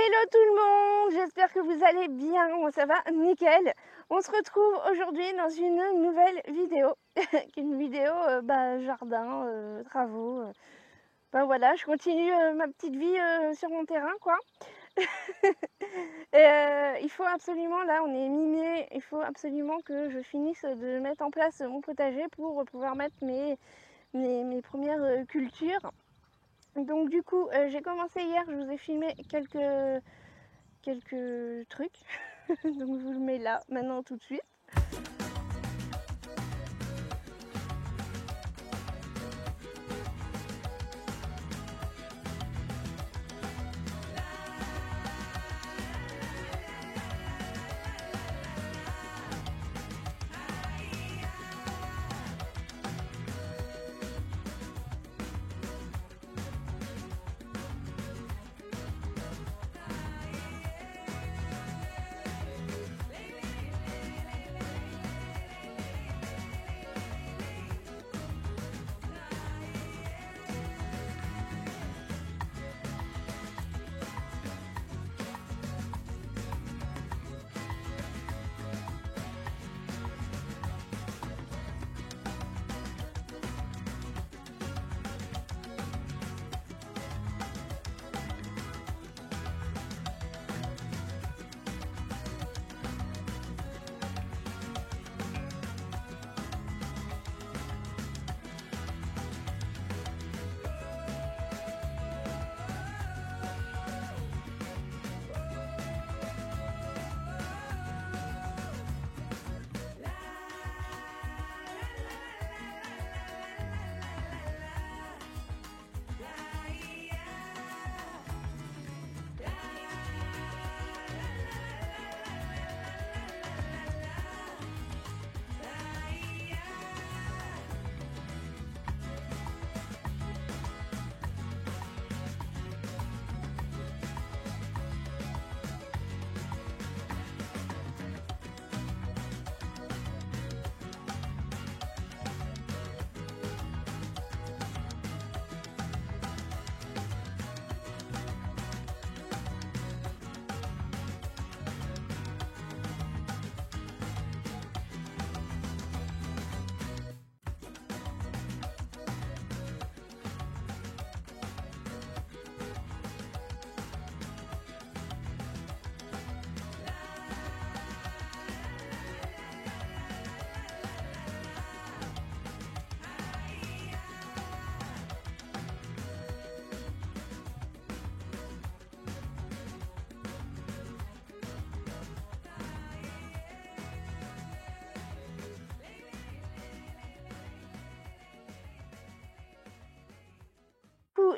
Hello tout le monde, j'espère que vous allez bien, moi ça va nickel. On se retrouve aujourd'hui dans une nouvelle vidéo, une vidéo jardin, travaux. Voilà, je continue ma petite vie sur mon terrain quoi. Il faut absolument, là on est mi-mai, il faut absolument que je finisse de mettre en place mon potager pour pouvoir mettre mes premières cultures. Donc du coup j'ai commencé hier, je vous ai filmé quelques trucs. Donc je vous le mets là, maintenant tout de suite.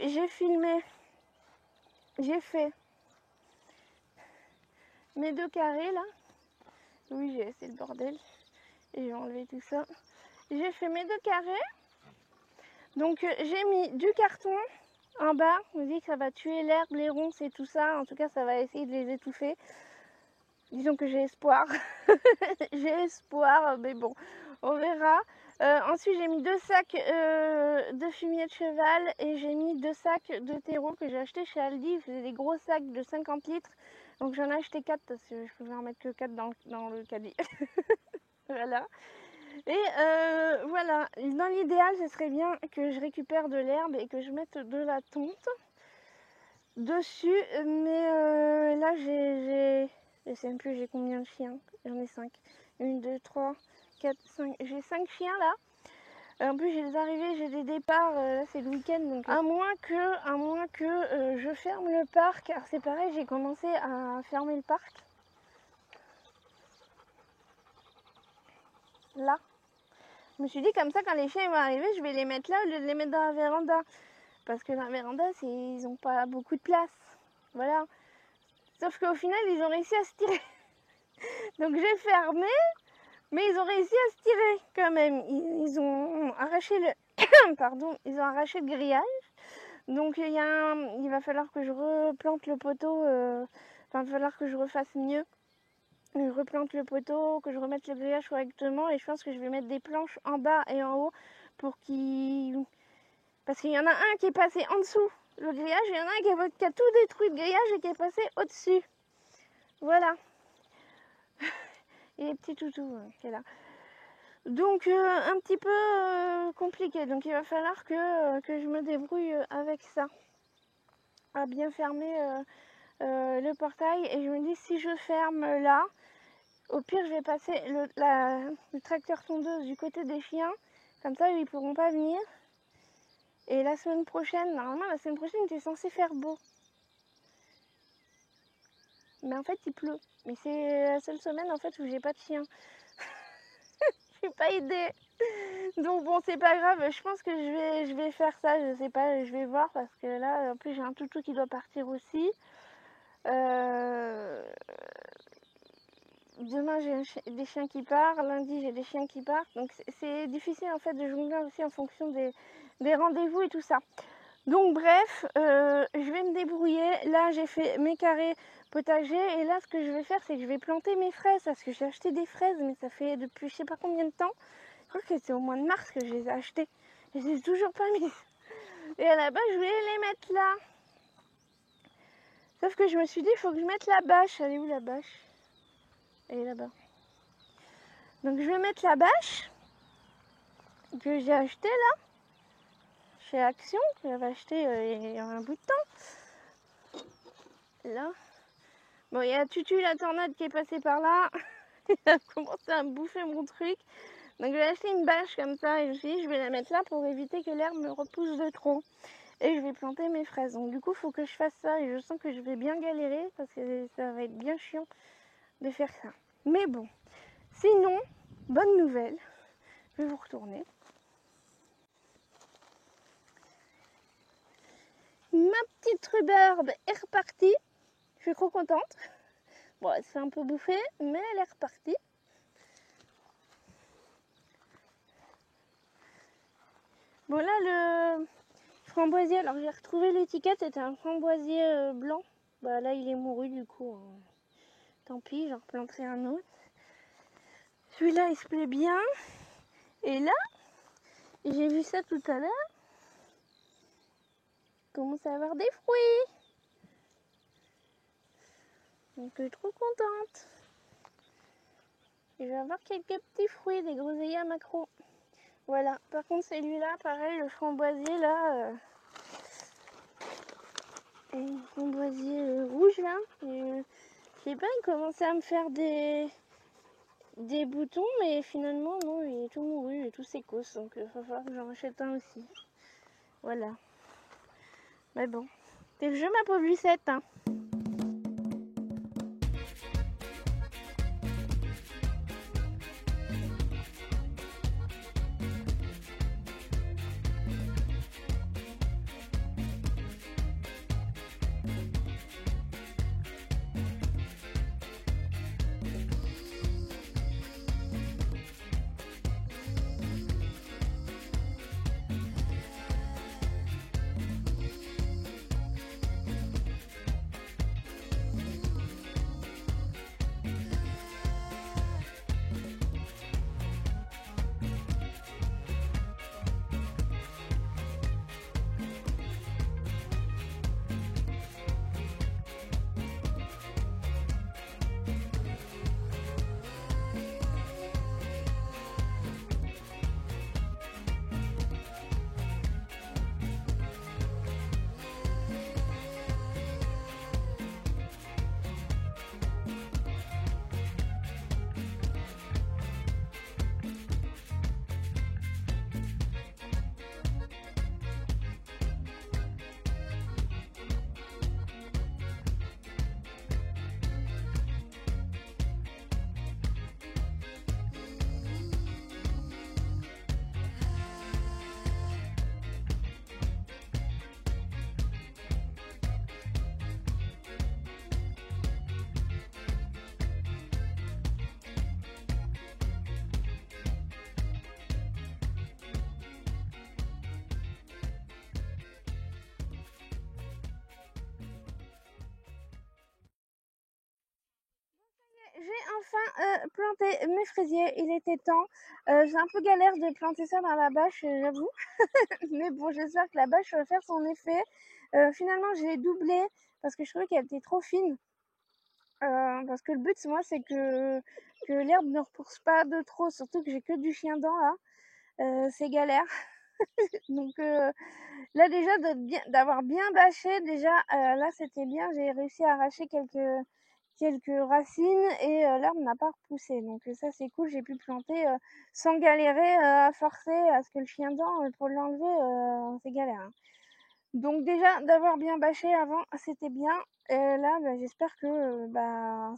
J'ai filmé, j'ai fait mes 2 carrés là. Oui, c'est le bordel. Et j'ai enlevé tout ça. J'ai fait mes 2 carrés. Donc j'ai mis du carton en bas. Je me dis que ça va tuer l'herbe, les ronces et tout ça. En tout cas, ça va essayer de les étouffer. Disons que j'ai espoir. J'ai espoir, mais bon, on verra. Ensuite, j'ai mis 2 sacs de fumier de cheval et j'ai mis 2 sacs de terreau que j'ai acheté chez Aldi. Ils faisaient des gros sacs de 50 litres. Donc j'en ai acheté 4 parce que je pouvais en mettre que 4 dans le caddie. Voilà. Et voilà, dans l'idéal, ce serait bien que je récupère de l'herbe et que je mette de la tonte dessus. Mais là, je sais même plus j'ai combien de chiens. J'en ai 5. 1, 2, 3, 4, 5. J'ai 5 chiens là. En plus j'ai des arrivées, j'ai des départs, là c'est le week-end, donc à moins que je ferme le parc. Alors c'est pareil, j'ai commencé à fermer le parc. Là. Je me suis dit comme ça quand les chiens vont arriver, je vais les mettre là au lieu de les mettre dans la véranda. Parce que dans la véranda, ils n'ont pas beaucoup de place. Voilà. Sauf qu'au final, ils ont réussi à se tirer. Donc j'ai fermé. Mais ils ont réussi à se tirer quand même. Ils ont arraché le pardon, ils ont arraché le grillage. Donc il va falloir que je replante le poteau. Il va falloir que je refasse mieux. Je replante le poteau, que je remette le grillage correctement. Et je pense que je vais mettre des planches en bas et en haut pour qu'il... Parce qu'il y en a un qui est passé en dessous le grillage, il y en a un qui a tout détruit le grillage et qui est passé au-dessus. Voilà. Et les petits toutous qui est là. Donc un petit peu compliqué. Donc il va falloir que je me débrouille avec ça. À bien fermer le portail. Et je me dis si je ferme là, au pire je vais passer le tracteur tondeuse du côté des chiens. Comme ça ils pourront pas venir. Et la semaine prochaine, normalement la semaine prochaine il est censé faire beau. Mais en fait il pleut. Mais c'est la seule semaine en fait où j'ai pas de chien. J'ai pas idée. Donc bon c'est pas grave, je pense que je vais faire ça, je sais pas, je vais voir parce que là en plus j'ai un toutou qui doit partir aussi. Demain j'ai des chiens qui partent, lundi j'ai des chiens qui partent, donc c'est difficile en fait de jongler aussi en fonction des rendez-vous et tout ça. Donc bref, je vais me débrouiller. Là j'ai fait mes carrés potagers et là ce que je vais faire c'est que je vais planter mes fraises parce que j'ai acheté des fraises mais ça fait depuis je sais pas combien de temps. Je crois que c'est au mois de mars que je les ai achetées. Je les ai toujours pas mises. Et à la base je voulais les mettre là. Sauf que je me suis dit il faut que je mette la bâche. Elle est où la bâche? Elle est là-bas. Donc je vais mettre la bâche que j'ai achetée là. Chez Action, que j'avais acheté il y a un bout de temps. Là. Bon, il y a Tutu la tornade qui est passée par là. Il a commencé à me bouffer mon truc. Donc je vais acheter une bâche comme ça et je me suis dit je vais la mettre là pour éviter que l'herbe me repousse de trop. Et je vais planter mes fraises. Donc du coup il faut que je fasse ça et je sens que je vais bien galérer parce que ça va être bien chiant de faire ça. Mais bon, sinon, bonne nouvelle, je vais vous retourner. Ma petite rhubarbe est repartie. Je suis trop contente. Bon, elle se fait un peu bouffer, mais elle est repartie. Bon là, le framboisier, alors j'ai retrouvé l'étiquette, c'était un framboisier blanc. Bah là, il est mouru du coup. Tant pis, j'en replanterai un autre. Celui-là, il se plaît bien. Et là, j'ai vu ça tout à l'heure. Il commence à avoir des fruits. Donc je suis trop contente. Et je vais avoir quelques petits fruits, des groseilliers à macro. Voilà. Par contre celui-là, pareil, le framboisier là, le framboisier rouge là, je sais pas, il commençait à me faire des boutons, mais finalement non, il est tout mouru, il est tout sécos, donc il va falloir que j'en achète un aussi. Voilà. Mais bon, c'est le jeu ma pauvre Lucette, hein. enfin planté mes fraisiers, il était temps. J'ai un peu galère de planter ça dans la bâche, j'avoue. Mais bon, j'espère que la bâche va faire son effet. Finalement, je l'ai doublée parce que je trouvais qu'elle était trop fine. Parce que le but, moi, c'est que l'herbe ne repousse pas de trop, surtout que j'ai que du chien dent là. C'est galère. Donc là déjà d'avoir bien bâché, déjà là c'était bien, j'ai réussi à arracher quelques racines et l'herbe n'a pas repoussé. Donc ça c'est cool, j'ai pu planter sans galérer à forcer à ce que le chien dent pour l'enlever, c'est galère. Hein. Donc déjà d'avoir bien bâché avant, c'était bien. Et là, j'espère que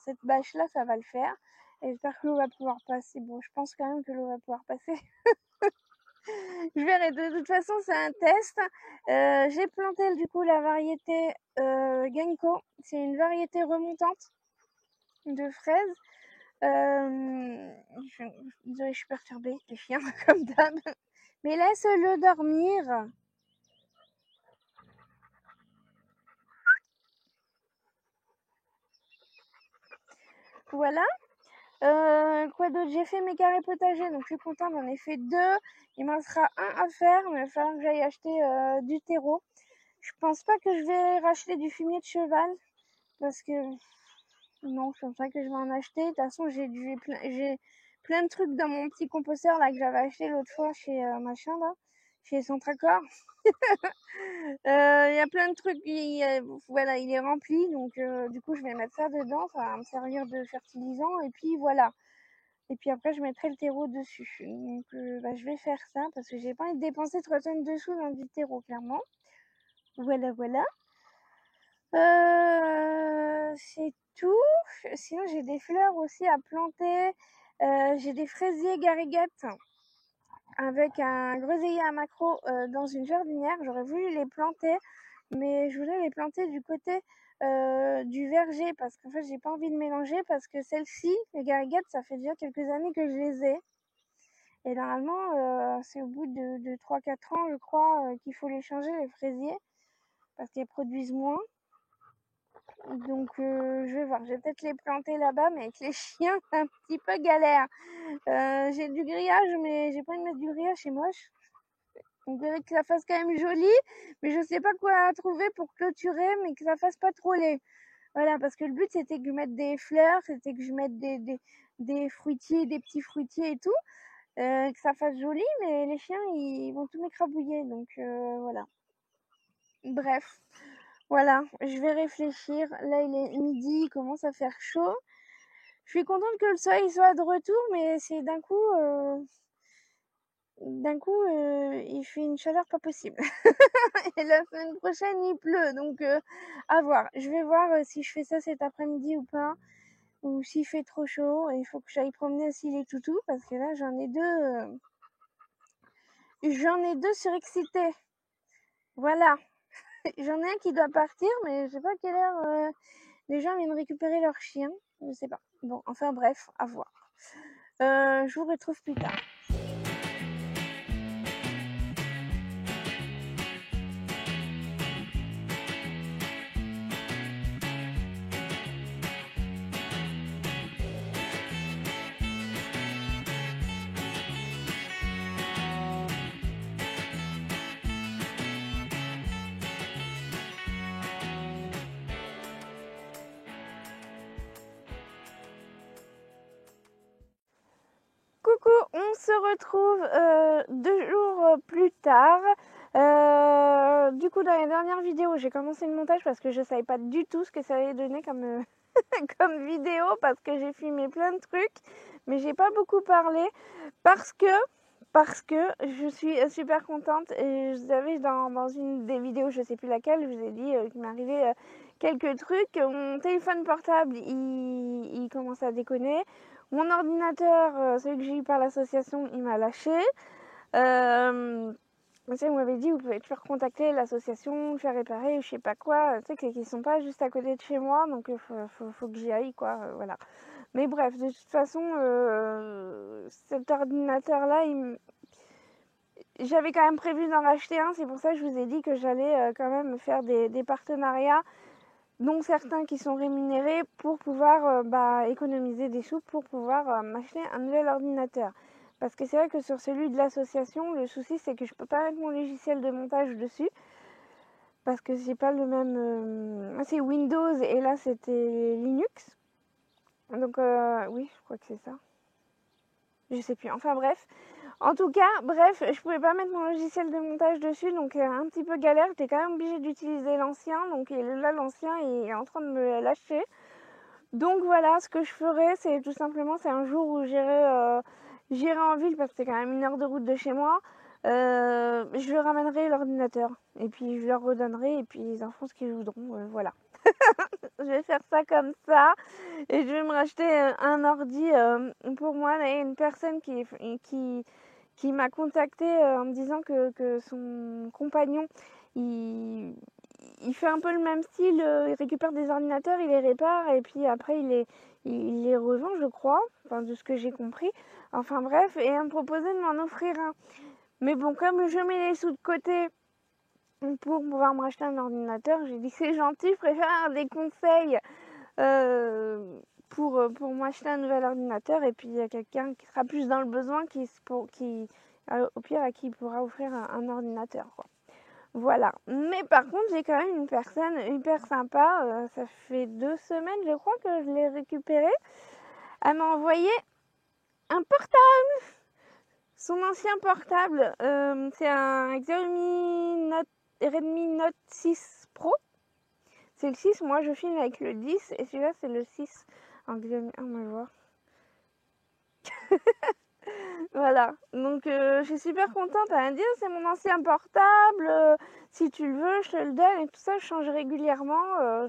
cette bâche-là, ça va le faire. Et j'espère que l'eau va pouvoir passer. Bon, je pense quand même que l'eau va pouvoir passer. Je verrai. De toute façon, c'est un test. J'ai planté du coup la variété Genko. C'est une variété remontante de fraises. Désolée, je suis perturbée, les chiens, comme d'hab. Mais laisse-le dormir. Voilà. Quoi d'autre? J'ai fait mes carrés potagers, donc je suis contente, j'en ai fait 2. Il m'en restera un à faire, mais il va falloir que j'aille acheter du terreau. Je pense pas que je vais racheter du fumier de cheval, parce que non, je pense pas que je vais en acheter. De toute façon, j'ai plein de trucs dans mon petit composteur là que j'avais acheté l'autre fois chez machin là, chez Centracor. Il y a plein de trucs, voilà, il est rempli, donc du coup je vais mettre ça dedans, ça va me servir de fertilisant, et puis voilà. Et puis après je mettrai le terreau dessus. Donc je vais faire ça, parce que j'ai pas envie de dépenser 3 tonnes de sous dans du terreau, clairement. Voilà, voilà. C'est tout. Sinon j'ai des fleurs aussi à planter. J'ai des fraisiers gariguettes avec un groseillier à macro dans une jardinière. J'aurais voulu les planter, mais je voulais les planter du côté du verger, parce qu'en fait j'ai pas envie de mélanger, parce que celles-ci, les gariguettes, ça fait déjà quelques années que je les ai. Et normalement, c'est au bout de 3-4 ans, je crois, qu'il faut les changer, les fraisiers, parce qu'elles produisent moins. Donc je vais voir, je vais peut-être les planter là-bas, mais avec les chiens, c'est un petit peu galère. J'ai du grillage, mais j'ai pas envie de mettre du grillage, c'est moche. Donc que ça fasse quand même joli, mais je sais pas quoi trouver pour clôturer, mais que ça fasse pas trop laid. Voilà, parce que le but c'était que je mette des fleurs, c'était que je mette des fruitiers, des petits fruitiers et tout, que ça fasse joli, mais les chiens ils vont tout m'écrabouiller, donc voilà. Bref, voilà, je vais réfléchir. Là il est midi, il commence à faire chaud. Je suis contente que le soleil soit de retour, mais c'est d'un coup, il fait une chaleur pas possible. Et la semaine prochaine, il pleut, donc à voir. Je vais voir si je fais ça cet après-midi ou pas, ou s'il fait trop chaud. Et il faut que j'aille promener aussi les toutous, parce que là, j'en ai deux surexcités. Voilà. J'en ai un qui doit partir, mais je sais pas à quelle heure les gens viennent récupérer leur chien. Je sais pas. Bon, enfin bref, à voir. Je vous retrouve plus tard. Coucou, on se retrouve 2 jours plus tard. Du coup, dans les dernières vidéos, j'ai commencé le montage parce que je savais pas du tout ce que ça allait donner comme, comme vidéo, parce que j'ai filmé plein de trucs, mais j'ai pas beaucoup parlé parce que je suis super contente. Et vous savez, dans une des vidéos, je sais plus laquelle, je vous ai dit qu'il m'arrivait quelques trucs. Mon téléphone portable, il commence à déconner. Mon ordinateur, celui que j'ai eu par l'association, il m'a lâché. Tu sais, vous m'avez dit, vous pouvez toujours contacter l'association, faire réparer, je sais pas quoi. Tu sais, qu'ils sont pas juste à côté de chez moi, donc faut que j'y aille, quoi. Voilà. Mais bref, de toute façon, cet ordinateur-là, j'avais quand même prévu d'en racheter un. C'est pour ça que je vous ai dit que j'allais quand même faire des partenariats dont certains qui sont rémunérés pour pouvoir économiser des sous pour pouvoir m'acheter un nouvel ordinateur. Parce que c'est vrai que sur celui de l'association, le souci c'est que je peux pas mettre mon logiciel de montage dessus. Parce que c'est pas le même... c'est Windows et là c'était Linux. Donc oui, je crois que c'est ça. Je sais plus. Enfin bref. En tout cas, bref, je pouvais pas mettre mon logiciel de montage dessus, donc un petit peu galère. J'étais quand même obligée d'utiliser l'ancien, donc là l'ancien est en train de me lâcher. Donc voilà, ce que je ferai, c'est tout simplement, c'est un jour où j'irai en ville parce que c'est quand même 1 heure de route de chez moi. Je leur ramènerai l'ordinateur et puis je leur redonnerai et puis ils en font ce qu'ils voudront. Voilà. Je vais faire ça comme ça et je vais me racheter un ordi pour moi. Il y a une personne qui m'a contacté en me disant que son compagnon, il fait un peu le même style, il récupère des ordinateurs, il les répare et puis après il les revend, je crois, enfin de ce que j'ai compris. Enfin bref, et elle me proposait de m'en offrir un. Mais bon, comme je mets les sous de côté pour pouvoir me racheter un ordinateur, j'ai dit c'est gentil, je préfère des conseils pour m'acheter un nouvel ordinateur et puis il y a quelqu'un qui sera plus dans le besoin au pire à qui il pourra offrir un ordinateur, quoi. Voilà. Mais par contre, j'ai quand même une personne hyper sympa. Ça fait 2 semaines, je crois, que je l'ai récupérée. Elle m'a envoyé un portable. Son ancien portable, c'est un Redmi Note 6 Pro. C'est le 6. Moi, je filme avec le 10 et celui-là, c'est le 6. En Xiaomi. On va voir. Voilà, donc je suis super contente. Elle m'a dit c'est mon ancien portable, si tu le veux je te le donne et tout ça, je change régulièrement.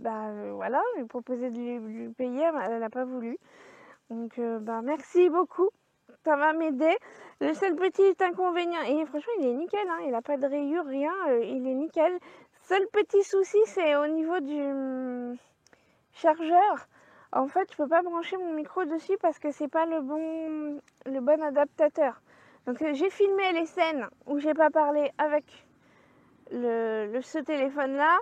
Voilà, je lui ai proposé de lui payer, mais elle n'a pas voulu. Donc merci beaucoup, ça va m'aider. Le seul petit inconvénient, et franchement il est nickel, hein, il n'a pas de rayures, rien, il est nickel. Seul petit souci c'est au niveau du chargeur. En fait, je peux pas brancher mon micro dessus parce que c'est pas le bon adaptateur. Donc j'ai filmé les scènes où j'ai pas parlé avec ce téléphone-là.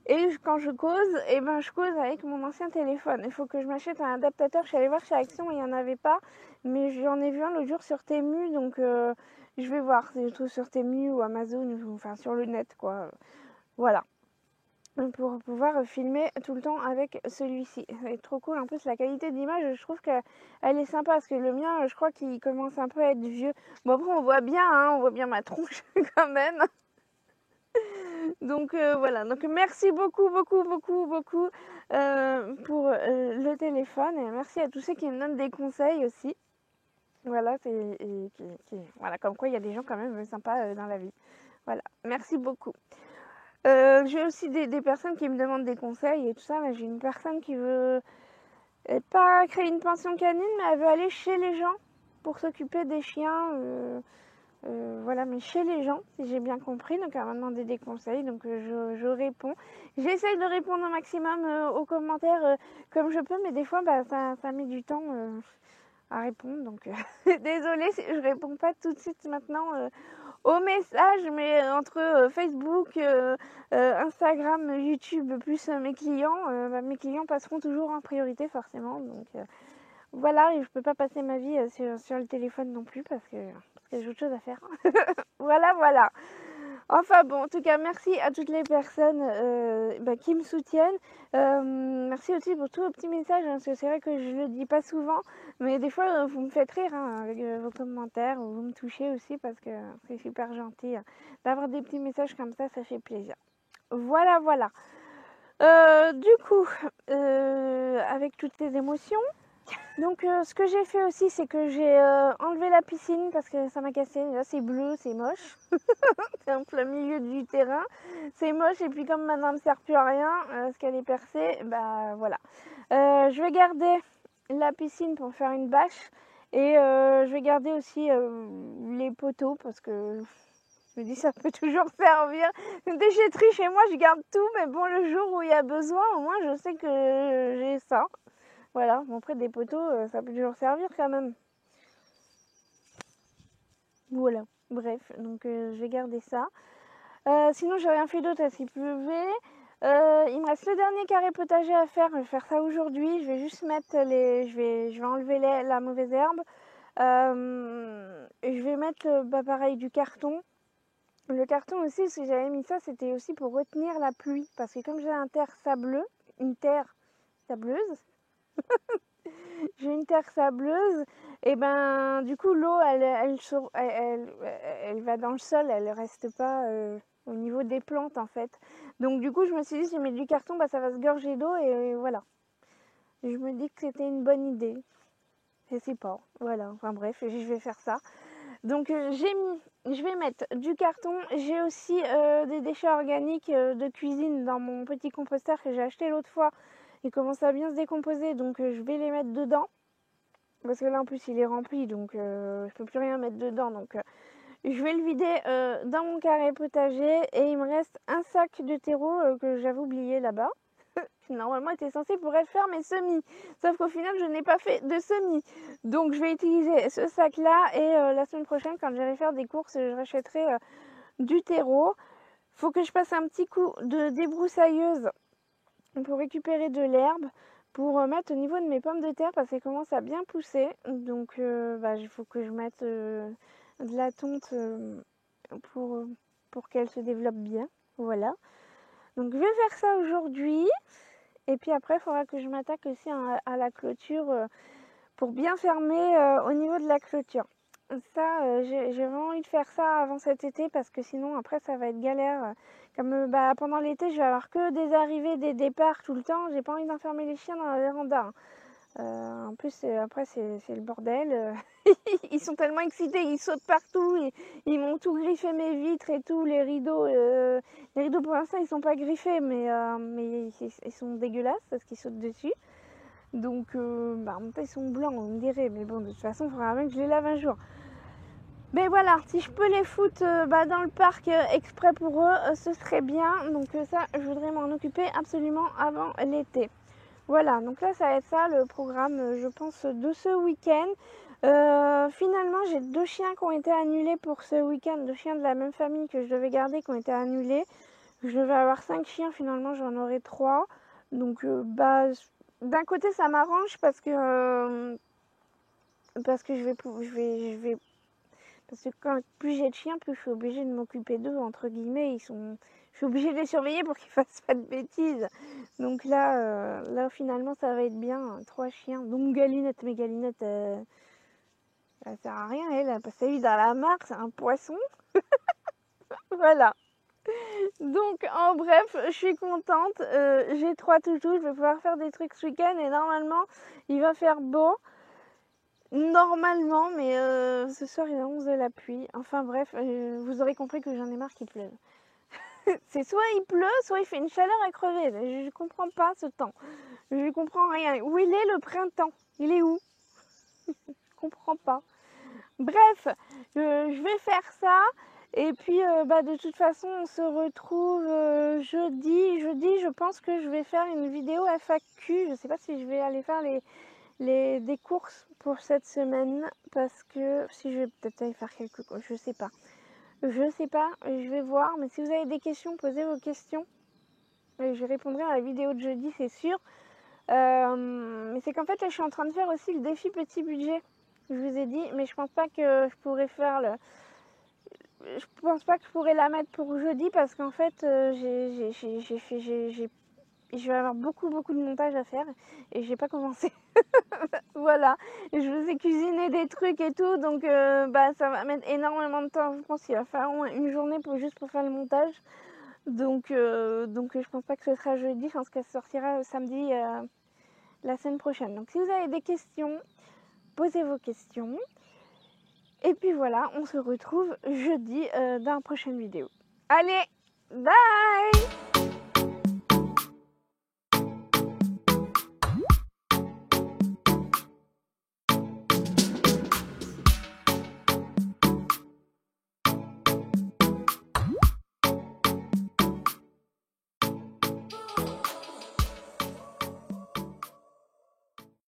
Et quand je cause, je cause avec mon ancien téléphone. Il faut que je m'achète un adaptateur. Je suis allée voir chez Action, il n'y en avait pas. Mais j'en ai vu un l'autre jour sur Temu. Donc je vais voir si je trouve sur Temu ou Amazon, enfin sur le net, quoi. Voilà. Pour pouvoir filmer tout le temps avec celui-ci. C'est trop cool. En plus, la qualité d'image, je trouve qu'elle est sympa parce que le mien, je crois qu'il commence un peu à être vieux. Bon, après, on voit bien, hein, on voit bien ma tronche quand même. Donc voilà. Donc merci beaucoup, beaucoup, beaucoup, beaucoup pour le téléphone et merci à tous ceux qui me donnent des conseils aussi. Voilà, voilà, comme quoi il y a des gens quand même sympas dans la vie. Voilà, merci beaucoup. J'ai aussi des personnes qui me demandent des conseils et tout ça. J'ai une personne qui veut pas créer une pension canine, mais elle veut aller chez les gens pour s'occuper des chiens. Voilà, mais chez les gens, si j'ai bien compris. Donc elle m'a demandé des conseils, donc je réponds. J'essaye de répondre au maximum aux commentaires comme je peux, mais des fois ça met du temps à répondre. Donc désolée si je réponds pas tout de suite maintenant aux messages, mais entre Facebook, Instagram, YouTube, plus mes clients passeront toujours en priorité forcément. Donc voilà, et je peux pas passer ma vie sur le téléphone non plus parce que j'ai autre chose à faire. Voilà. Enfin bon, en tout cas, merci à toutes les personnes qui me soutiennent. Merci aussi pour tous vos petits messages, hein, parce que c'est vrai que je le dis pas souvent, mais des fois vous me faites rire hein, avec vos commentaires, ou vous me touchez aussi parce que c'est super gentil hein, d'avoir des petits messages comme ça fait plaisir. Voilà. Du coup, avec toutes ces émotions, donc ce que j'ai fait aussi, c'est que j'ai enlevé la piscine parce que ça m'a cassé. Là c'est bleu, c'est moche. C'est en plein milieu du terrain. C'est moche et puis comme maintenant elle ne me sert plus à rien, parce qu'elle est percée, voilà. Je vais garder la piscine pour faire une bâche et je vais garder aussi les poteaux parce que je me dis ça peut toujours servir. Une déchetterie chez moi, je garde tout, mais bon le jour où il y a besoin, au moins je sais que j'ai ça. Voilà, bon, après des poteaux, ça peut toujours servir quand même. Voilà, bref, donc je vais garder ça. Sinon, j'ai rien fait d'autre à s'y pleuvait. Il me reste le dernier carré potager à faire. Je vais faire ça aujourd'hui. Je vais juste mettre je vais enlever la mauvaise herbe. Et je vais mettre pareil du carton. Le carton aussi, si j'avais mis ça, c'était aussi pour retenir la pluie. Parce que comme j'ai une terre sableuse, j'ai une terre sableuse, et ben du coup l'eau elle va dans le sol, elle reste pas au niveau des plantes en fait. Donc du coup je me suis dit si je mets du carton, bah, ça va se gorger d'eau et voilà. Je me dis que c'était une bonne idée. Je sais pas, voilà, enfin bref, je vais faire ça. Donc je vais mettre du carton. J'ai aussi des déchets organiques de cuisine dans mon petit composteur que j'ai acheté l'autre fois. Il commence à bien se décomposer, donc je vais les mettre dedans. Parce que là en plus il est rempli, donc je peux plus rien mettre dedans. Donc je vais le vider dans mon carré potager. Et il me reste un sac de terreau que j'avais oublié là-bas. Qui normalement était censé pour faire mes semis. Sauf qu'au final je n'ai pas fait de semis. Donc je vais utiliser ce sac là. Et la semaine prochaine quand j'irai faire des courses, je rachèterai du terreau. Faut que je passe un petit coup de débroussailleuse pour récupérer de l'herbe, pour mettre au niveau de mes pommes de terre parce qu'elles commencent à bien pousser. Donc il faut que je mette de la tonte pour qu'elle se développe bien. Voilà. Donc je vais faire ça aujourd'hui. Et puis après, il faudra que je m'attaque aussi à la clôture pour bien fermer au niveau de la clôture. Ça, j'ai vraiment envie de faire ça avant cet été parce que sinon après ça va être galère. Comme pendant l'été je vais avoir que des arrivées, des départs tout le temps. J'ai pas envie d'enfermer les chiens dans la véranda. En plus après c'est le bordel. Ils sont tellement excités, ils sautent partout. Ils m'ont tout griffé mes vitres et tout. Les rideaux pour l'instant ils sont pas griffés mais ils sont dégueulasses parce qu'ils sautent dessus. Donc en même temps ils sont blancs on me dirait. Mais bon de toute façon il faudra bien que je les lave un jour. Mais voilà, si je peux les foutre dans le parc exprès pour eux, ce serait bien. Donc ça, je voudrais m'en occuper absolument avant l'été. Voilà, donc là, ça va être ça le programme, je pense, de ce week-end. Finalement, j'ai 2 chiens qui ont été annulés pour ce week-end. 2 chiens de la même famille que je devais garder qui ont été annulés. Je devais avoir 5 chiens, finalement, j'en aurai 3. Donc, d'un côté, ça m'arrange parce que je vais parce que plus j'ai de chiens, plus je suis obligée de m'occuper d'eux, entre guillemets. Je suis obligée de les surveiller pour qu'ils fassent pas de bêtises. Donc là, finalement, ça va être bien. 3 chiens, dont Galinette. Mais Galinette, elle sert à rien, elle a passé sa vie dans la mare, c'est un poisson. Voilà. Donc, en bref, je suis contente. J'ai 3 toutous, je vais pouvoir faire des trucs ce week-end. Et normalement, il va faire beau. Normalement, mais ce soir il annonce de la pluie. Enfin bref, vous aurez compris que j'en ai marre qu'il pleuve. C'est soit il pleut, soit il fait une chaleur à crever. Je comprends pas ce temps. Je comprends rien. Où il est le printemps? Il est où? Je comprends pas. Bref, je vais faire ça. Et puis de toute façon on se retrouve jeudi. Jeudi je pense que je vais faire une vidéo FAQ. Je sais pas si je vais aller faire des courses pour cette semaine parce que si je vais peut-être aller faire quelques courses, je sais pas, je vais voir. Mais si vous avez des questions, posez vos questions et je répondrai à la vidéo de jeudi, c'est sûr. Mais c'est qu'en fait là je suis en train de faire aussi le défi petit budget, je vous ai dit, mais je pense pas que je pourrais faire je pense pas que je pourrais la mettre pour jeudi parce qu'en fait je vais avoir beaucoup de montage à faire et j'ai pas commencé. Voilà, je vous ai cuisiné des trucs et tout, donc ça va mettre énormément de temps. Je pense qu'il va falloir au moins une journée juste pour faire le montage. Donc je pense pas que ce sera jeudi, je pense qu'elle sortira samedi la semaine prochaine. Donc si vous avez des questions, posez vos questions. Et puis voilà, on se retrouve jeudi dans la prochaine vidéo. Allez, bye!